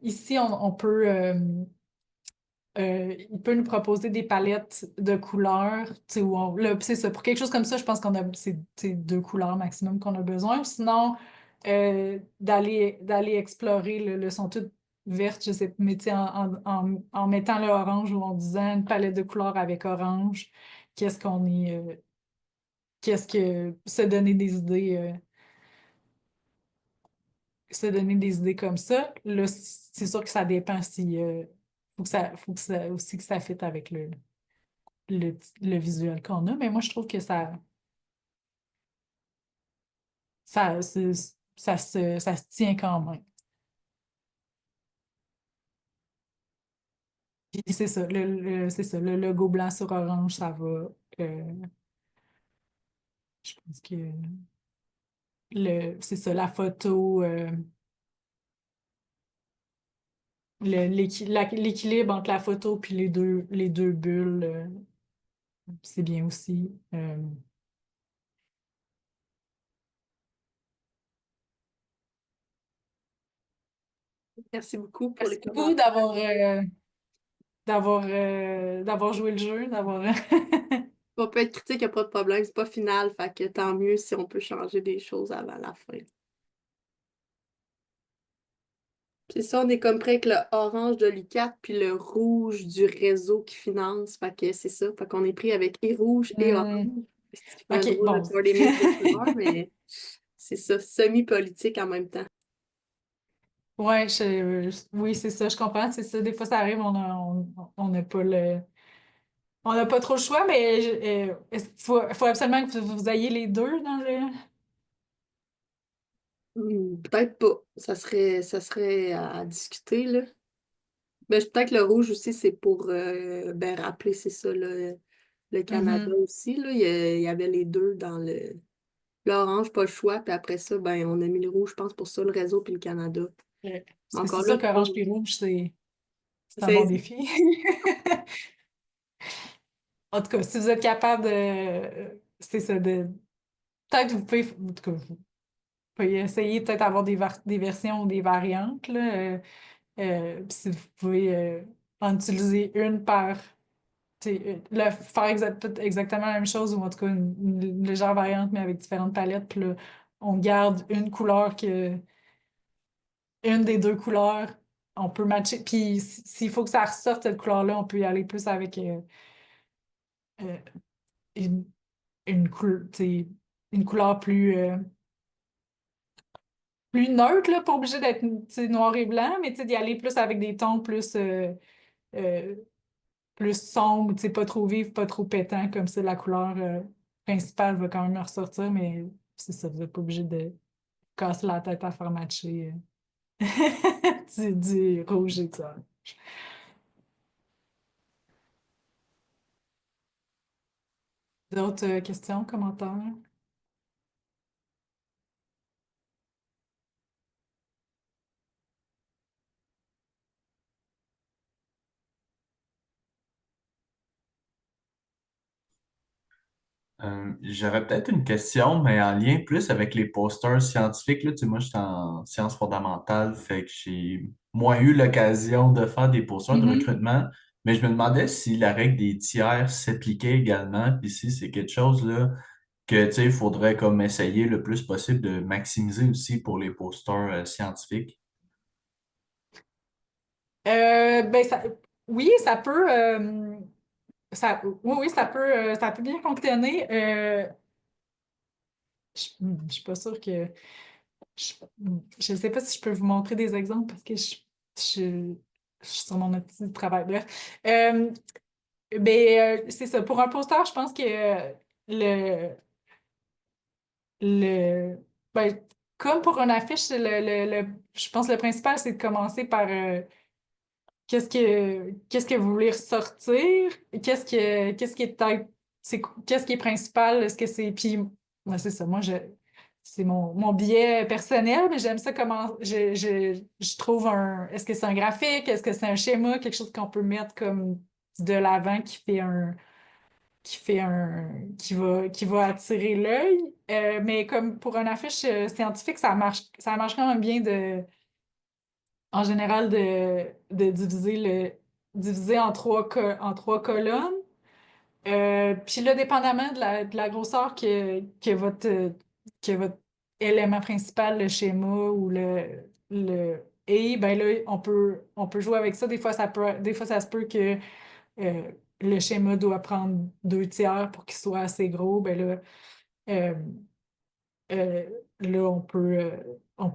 ici, on peut, il peut nous proposer des palettes de couleurs, tu sais, là, c'est ça. Pour quelque chose comme ça, je pense c'est deux couleurs maximum qu'on a besoin. Sinon, d'aller explorer, le sont toutes vertes, je sais, mais tu sais, en mettant le orange ou en disant une palette de couleurs avec orange, qu'est-ce qu'on est, qu'est-ce que, se donner des idées comme ça. Là, c'est sûr que ça dépend si, faut que ça aussi que ça fitte avec le visuel qu'on a, mais moi, je trouve que ça, c'est- ça se tient quand même. Puis c'est ça, c'est ça, le logo blanc sur orange, ça va. Je pense que c'est ça, la photo, l'équilibre entre la photo puis les deux bulles, c'est bien aussi. Merci beaucoup pour les Merci beaucoup commentaires. d'avoir joué le jeu, d'avoir. On peut être critique, il n'y a pas de problème, c'est pas final, fait que tant mieux si on peut changer des choses avant la fin. C'est ça, on est comme près avec le orange de l'UQAT puis le rouge du réseau qui finance. Fait que c'est ça. Fait qu'on est pris avec et rouge et orange. Hmm. C'est un OK, drôle de bon. coordinate de couleurs, mais c'est ça, semi-politique en même temps. Ouais, oui, c'est ça, je comprends. C'est ça, des fois, ça arrive, on n'a pas on n'a pas trop le choix, mais faut absolument que vous ayez les deux dans le. Peut-être pas. Ça serait à discuter, là. Ben, peut-être le rouge aussi, c'est pour ben, rappeler, c'est ça, le Canada Mhm. aussi, là. Il y avait les deux dans l'orange, pas le choix. Puis après ça, ben, on a mis le rouge, je pense, pour ça, le réseau puis le Canada. Parce Mais que c'est encore là, sûr qu'orange puis rouge, c'est un bon c'est défi. En tout cas, si vous êtes capable c'est ça, peut-être vous pouvez, en tout cas, vous pouvez essayer peut-être d'avoir des versions ou des variantes, là. Puis si vous pouvez en utiliser une par. Faire peut-être exactement la même chose ou en tout cas une légère variante, mais avec différentes palettes. Puis là, on garde une couleur une des deux couleurs, on peut matcher. Puis s'il faut que ça ressorte cette couleur-là, on peut y aller plus avec euh, une, une couleur plus neutre, là, pas obligé d'être noir et blanc, mais d'y aller plus avec des tons euh, plus sombre, pas trop vif, pas trop pétant, comme ça, la couleur principale va quand même ressortir, mais c'est ça, vous n'êtes pas obligé de casser la tête à faire matcher du rouge et du orange. D'autres questions, commentaires? J'aurais peut-être une question, mais en lien plus avec les posters scientifiques. Là, tu sais, moi, je suis en sciences fondamentales, fait que j'ai moins eu l'occasion de faire des posters de Mhm. recrutement, mais je me demandais si la règle des tiers s'appliquait également, puis si c'est quelque chose là, que, tu sais, il faudrait comme essayer le plus possible de maximiser aussi pour les posters scientifiques. Ben oui, ça peut, oui, ça peut bien fonctionner. Je suis pas sûre que, je, je sais pas si je peux vous montrer des exemples parce que je, je suis sur mon outil de travail. Bref. C'est ça. Pour un poster, je pense que le, le, ben, comme pour une affiche, je pense que le principal, c'est de commencer par qu'est-ce que vous voulez ressortir, qu'est-ce qui est peut-être, qu'est-ce qui est principal, est-ce que c'est, puis, ouais, c'est ça, c'est mon biais personnel, mais j'aime ça comment, je trouve est-ce que c'est un graphique, est-ce que c'est un schéma, quelque chose qu'on peut mettre comme de l'avant qui va attirer l'œil. Mais comme pour une affiche scientifique, ça marche quand même bien en général de diviser en trois colonnes. Puis là, dépendamment de la grosseur que votre élément principal, le schéma ou ben là, on peut jouer avec ça. Des fois, ça se peut que euh, le schéma doit prendre 2 tiers pour qu'il soit assez gros. Ben là, euh, là, on peut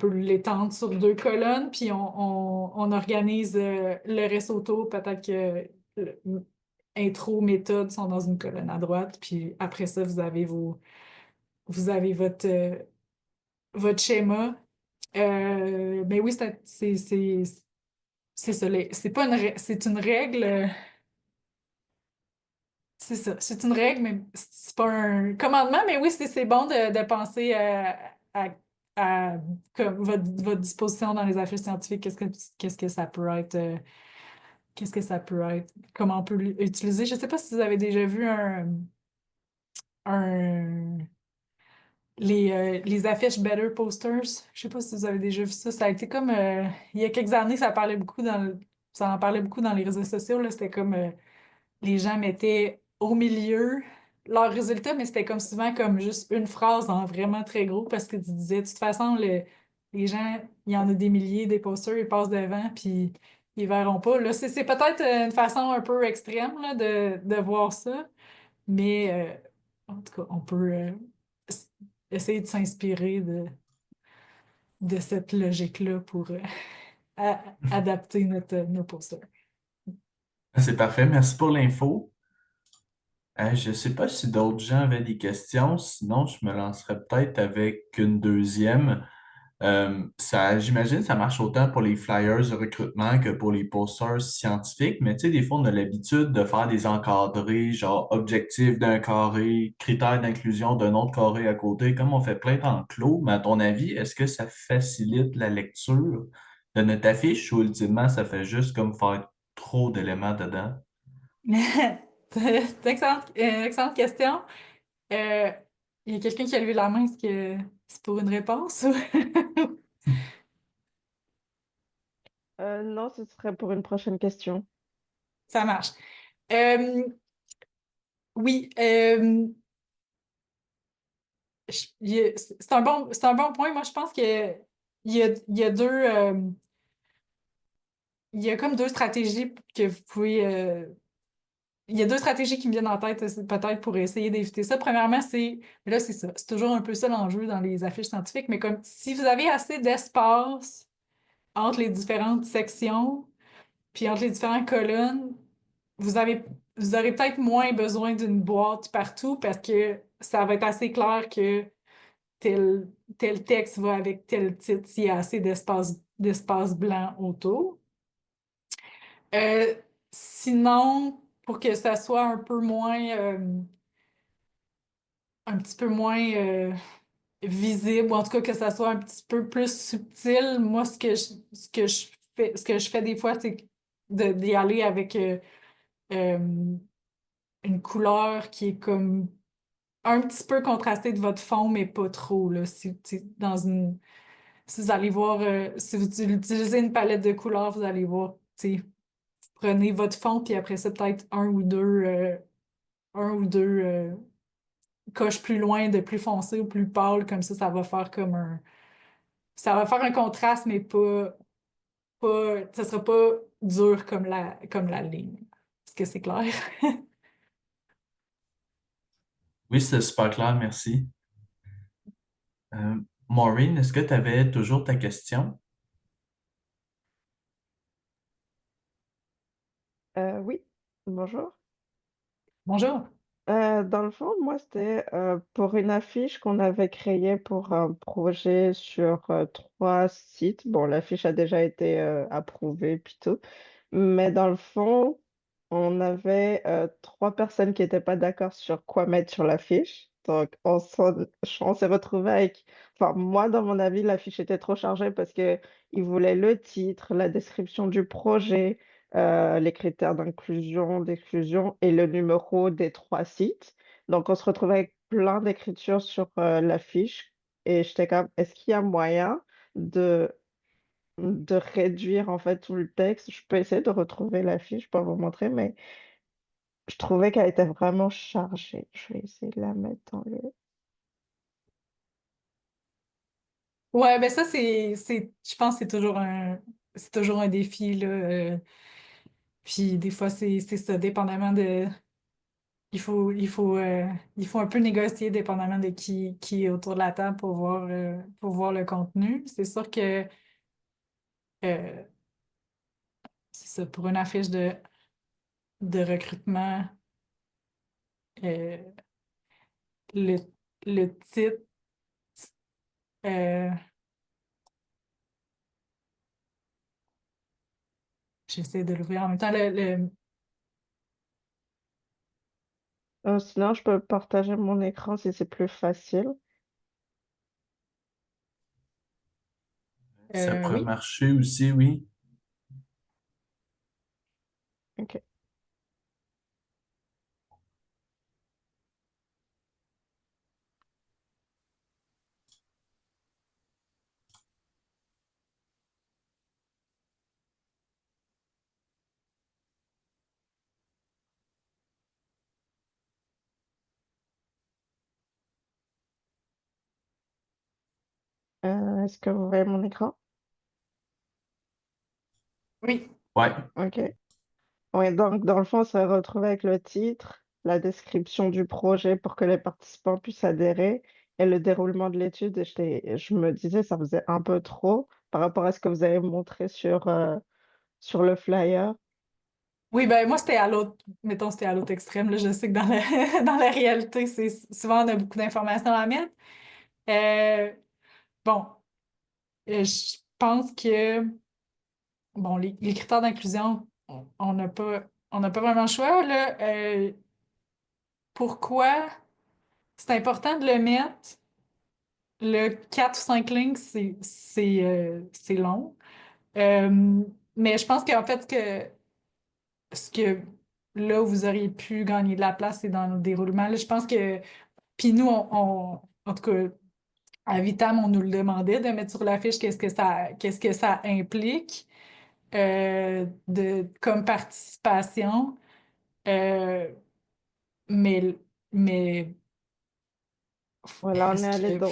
l'étendre sur 2 colonnes, puis on organise le reste autour. Peut-être que intro, méthode sont dans une colonne à droite, puis après ça, vous avez votre schéma. Mais oui, c'est ça. C'est pas c'est une règle. C'est ça. C'est une règle, mais c'est pas un commandement. Mais oui, c'est bon de penser à comme votre disposition dans les affiches scientifiques. Qu'est-ce que ça peut être? Qu'est-ce que ça peut être? Comment on peut l'utiliser? Je ne sais pas si vous avez déjà vu un les affiches Better Posters. Je sais pas si vous avez déjà vu ça. Ça a été comme il y a quelques années, ça en parlait beaucoup dans les réseaux sociaux, là. C'était comme les gens mettaient au milieu leurs résultats, mais c'était comme souvent comme juste une phrase en vraiment très gros parce que tu disais, de toute façon, les gens, il y en a des milliers, des posters, ils passent devant, puis ils verront pas. Là, c'est peut-être une façon un peu extrême là, de voir ça, mais en tout cas, on peut s- essayer de s'inspirer de cette logique-là pour adapter nos posters. C'est parfait, merci pour l'info. Je ne sais pas si d'autres gens avaient des questions, sinon je me lancerais peut-être avec une deuxième. J'imagine que ça marche autant pour les flyers de recrutement que pour les posters scientifiques, mais tu sais, des fois, on a l'habitude de faire des encadrés, genre objectif d'un carré, critères d'inclusion d'un autre carré à côté, comme on fait plein d'enclos. Mais à ton avis, est-ce que ça facilite la lecture de notre affiche ou ultimement, ça fait juste comme faire trop d'éléments dedans? C'est excellente question. Euh, il y a quelqu'un qui a levé la main, est-ce que c'est pour une réponse? Non, ce serait pour une prochaine question. Ça marche. Euh, oui, c'est un bon point. Moi, je pense que il y a il y a comme deux stratégies que vous pouvez, il y a deux stratégies qui me viennent en tête, peut-être pour essayer d'éviter ça. Premièrement, mais là, c'est ça. C'est toujours un peu ça l'enjeu dans les affiches scientifiques, mais comme si vous avez assez d'espace entre les différentes sections, puis entre les différentes colonnes, vous avez, vous aurez peut-être moins besoin d'une boîte partout parce que ça va être assez clair que tel, tel texte va avec tel titre s'il y a assez d'espace blanc autour. Euh, Sinon, pour que ça soit un petit peu moins visible, ou en tout cas que ça soit un petit peu plus subtil, moi, ce que je fais des fois, c'est d'y aller avec euh, une couleur qui est comme un petit peu contrasté de votre fond, mais pas trop, là. Si vous allez voir, si vous utilisez une palette de couleurs, vous allez voir, tu sais, prenez votre fond, puis après ça, peut-être un ou deux coches plus loin de plus foncé ou plus pâle, comme ça va faire ça va faire un contraste, mais ça sera pas dur comme la ligne. Est-ce que c'est clair? Oui, c'est super clair, merci. Maureen, est-ce que tu avais toujours ta question? Oui, bonjour. Bonjour. Dans le fond, moi, c'était pour une affiche qu'on avait créée pour un projet sur 3 sites. Bon, l'affiche a déjà été approuvée, puis tout. Mais dans le fond, on avait 3 personnes qui n'étaient pas d'accord sur quoi mettre sur l'affiche. Donc, on s'est retrouvé avec... Enfin, moi, dans mon avis, l'affiche était trop chargée parce que ils voulaient le titre, la description du projet, les critères d'inclusion, d'exclusion et le numéro des 3 sites. Donc, on se retrouvait avec plein d'écritures sur la fiche. Et j'étais comme, est-ce qu'il y a moyen de, de réduire en fait tout le texte? Je peux essayer de retrouver la fiche pour vous montrer, mais je trouvais qu'elle était vraiment chargée. Je vais essayer de la mettre dans le... Ouais, ben ça, je pense que c'est toujours un défi, là. Puis des fois, c'est ça, dépendamment de, il faut un peu négocier dépendamment de qui est autour de la table pour voir le contenu. C'est sûr que, euh, c'est ça, pour une affiche de recrutement, euh, le, le titre, euh, j'essaie de l'ouvrir en même temps, Sinon, je peux partager mon écran si c'est plus facile. Ça pourrait oui. marcher aussi, oui. OK. Est-ce que vous voyez mon écran? Oui. Ouais. OK. Oui, donc dans le fond, on s'est retrouvé avec le titre, la description du projet pour que les participants puissent adhérer et le déroulement de l'étude. Et je me disais, ça faisait un peu trop par rapport à ce que vous avez montré sur le flyer. Oui, ben moi, mettons, c'était à l'autre extrême. Là. Je sais que dans dans la réalité, souvent, on a beaucoup d'informations à mettre. Euh, bon, je pense que, bon, les critères d'inclusion, on n'a pas vraiment le choix, là. Pourquoi c'est important de le mettre? Le 4 ou 5 lignes, c'est long. Euh, mais je pense qu'en fait, ce que là où vous auriez pu gagner de la place, c'est dans le déroulement. Là, je pense que, puis nous, en tout cas, à Vitam, on nous le demandait de mettre sur l'affiche qu'est-ce que ça implique comme participation. Euh, mais, mais Voilà, on est est-ce allé que, dans...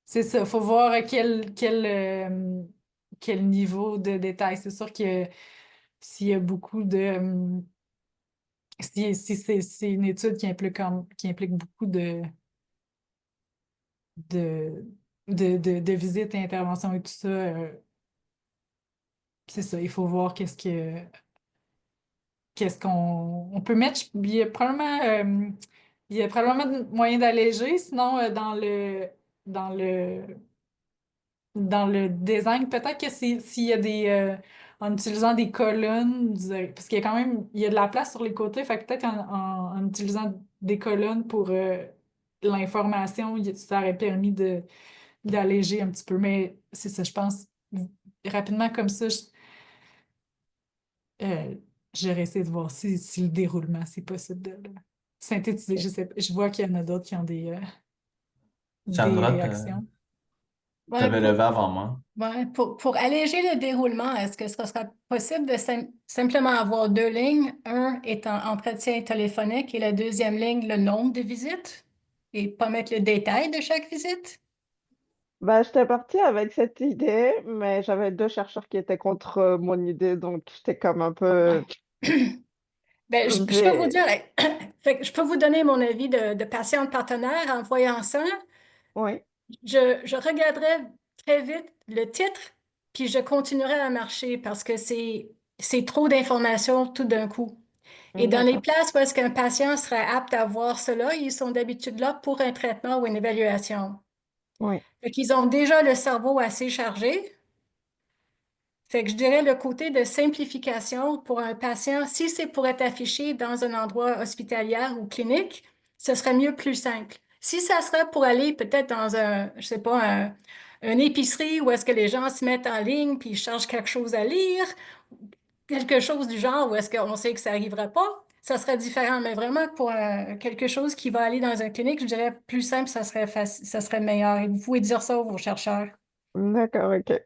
c'est ça, il faut voir quel niveau de détail. C'est sûr que s'il y a beaucoup de, si c'est une étude qui implique beaucoup de, de visites et interventions et tout ça, c'est ça, il faut voir qu'est-ce qu'on on peut mettre. Il y a probablement moyen d'alléger, sinon dans le, dans le design, peut-être que s'il y a en utilisant des colonnes, parce qu'il y a quand même, il y a de la place sur les côtés, fait que peut-être en utilisant des colonnes pour l'information, ça aurait permis d'alléger un petit peu. Mais c'est ça, je pense, rapidement comme ça, euh, j'aurais essayé de voir si le déroulement, c'est possible de. synthétiser. Je vois qu'il y en a d'autres qui ont des Sandra, réactions. Ouais, t'avais levé avant moi. pour alléger le déroulement, est-ce que ce sera possible de simplement avoir deux lignes, un étant entretien téléphonique et la deuxième ligne, le nombre de visites, et pas mettre le détail de chaque visite? Bah, j'étais partie avec cette idée, mais j'avais deux chercheurs qui étaient contre mon idée, donc j'étais comme un peu... Ouais. Ben, je peux vous Mais dire, fait que je peux vous donner mon avis de patiente partenaire en voyant ça. oui, Je regarderai très vite le titre, puis je continuerai à marcher parce que c'est trop d'informations tout d'un coup. Et dans les d'accord. places où est-ce qu'un patient serait apte à voir cela, ils sont d'habitude là pour un traitement ou une évaluation. Oui, Fait qu'ils ont déjà le cerveau assez chargé. Fait que je dirais le côté de simplification pour un patient, si c'est pour être affiché dans un endroit hospitalier ou clinique, ce serait mieux plus simple. Si ça serait pour aller peut-être dans je sais pas, une épicerie où est-ce que les gens se mettent en ligne puis ils cherchent quelque chose à lire, quelque chose du genre où est-ce qu'on sait que ça n'arrivera pas, ça serait différent. Mais vraiment pour quelque chose qui va aller dans une clinique, je dirais plus simple, ça serait meilleur. Et vous pouvez dire ça aux chercheurs. d'accord, ok.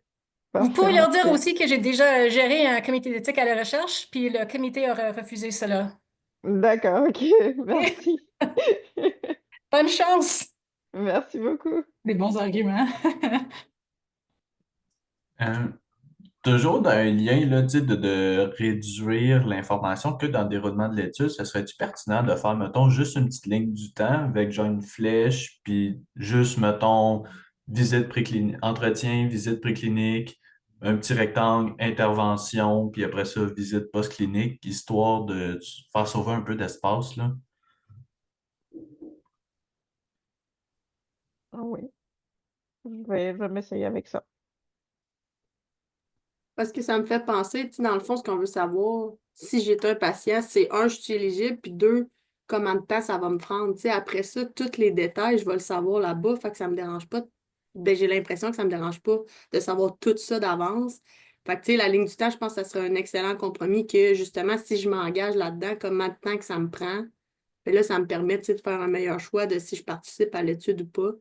Vous Parfait, pouvez leur dire merci. aussi que j'ai déjà géré un comité d'éthique à la recherche, puis le comité aurait refusé cela. D'accord, ok, merci. Bonne chance! Merci beaucoup. Des bons arguments. Euh, Toujours dans un lien là, tu sais, de réduire l'information que dans le déroulement de l'étude, ce serait-tu pertinent de faire, mettons, juste une petite ligne du temps avec genre une flèche, puis juste, mettons, visite préclinique, entretien, visite préclinique, un petit rectangle, intervention, puis après ça, visite post-clinique, histoire de faire sauver un peu d'espace, là. Ah oui, je vais m'essayer avec ça. Parce que ça me fait penser, tu sais, dans le fond, ce qu'on veut savoir, si j'étais un patient, c'est un, je suis éligible, puis deux, combien de temps ça va me prendre. Tu sais, après ça, tous les détails, je vais le savoir là-bas, fait que ça me dérange pas. Ben, j'ai l'impression que ça me dérange pas de savoir tout ça d'avance. Fait que, tu sais, la ligne du temps, je pense que ça serait un excellent compromis que, justement, si je m'engage là-dedans, combien de temps que ça me prend, ben là, ça me permet, tu sais, de faire un meilleur choix de si je participe à l'étude ou pas.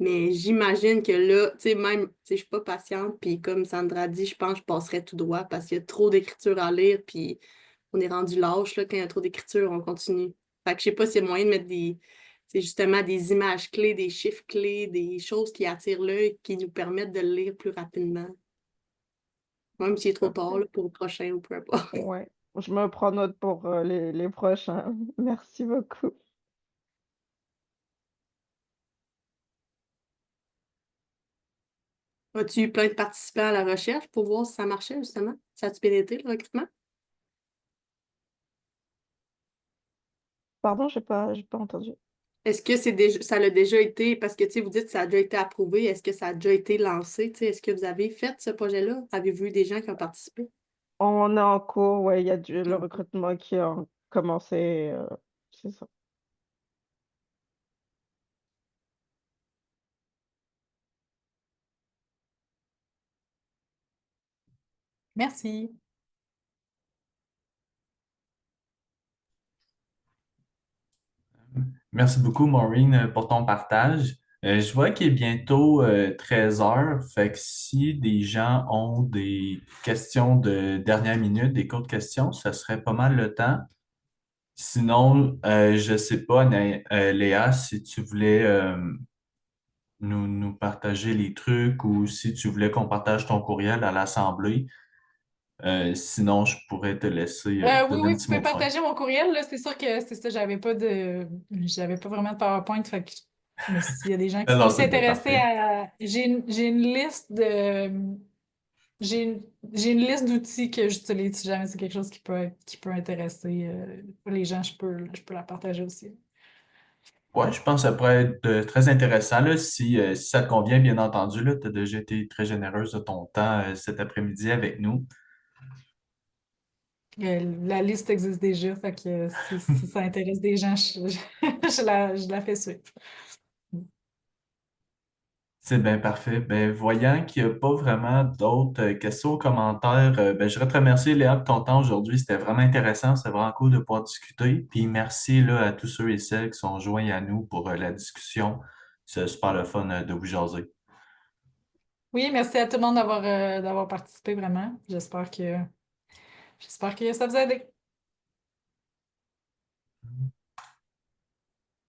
Mais j'imagine que là, tu sais, même, tu sais, je suis pas patiente, puis comme Sandra dit, je pense que je passerais tout droit parce qu'il y a trop d'écriture à lire, puis on est rendu lâche, là, quand il y a trop d'écriture, on continue. Fait que je sais pas s'il y a moyen de mettre c'est justement des images clés, des chiffres clés, des choses qui attirent l'œil, qui nous permettent de le lire plus rapidement. Même s'il est trop tard, Parfait. là, pour le prochain ou peu importe. Ouais, je me prends note pour les prochains. Merci beaucoup. As-tu eu plein de participants à la recherche pour voir si ça marchait, justement? Ça a-tu bien été, le recrutement? Pardon, j'ai pas entendu. Est-ce que ça l'a déjà été, parce que tu sais, vous dites que ça a déjà été approuvé, est-ce que ça a déjà été lancé? Tu sais, est-ce que vous avez fait ce projet-là? Avez-vous eu des gens qui ont participé? On est en cours, ouais, il y a le Non. recrutement qui a commencé, c'est ça. Merci. Merci beaucoup, Maureen, pour ton partage. Je vois qu'il est bientôt 13 heures, fait que si des gens ont des questions de dernière minute, des courtes questions, ça serait pas mal le temps. Sinon, je sais pas, Léa, si tu voulais nous partager les trucs ou si tu voulais qu'on partage ton courriel à l'Assemblée. Sinon, je pourrais te laisser Oui, donner un oui, vous petit pouvez mot de fin. partager mon courriel, là. C'est sûr que c'est ça, j'avais pas vraiment de PowerPoint, mais s'il y a des gens qui Non, sont non, aussi c'est bien intéressés parfait. j'ai une liste j'ai j'ai une liste d'outils que j'utilise si jamais c'est quelque chose qui peut intéresser les gens, je peux la partager aussi. Ouais, je pense que ça pourrait être très intéressant là, si ça te convient, bien entendu. Tu as déjà été très généreuse de ton temps cet après-midi avec nous. La liste existe déjà, fait que si ça intéresse des gens, je la fais suivre. C'est bien parfait. Ben, voyant qu'il n'y a pas vraiment d'autres questions ou commentaires, ben, je voudrais te remercier, Léa, de ton temps aujourd'hui. C'était vraiment intéressant. C'était vraiment cool de pouvoir discuter. Puis merci là, à tous ceux et celles qui sont joints à nous pour la discussion. C'est super le fun de vous jaser. Oui, merci à tout le monde d'avoir participé vraiment. J'espère que ça vous a aidé.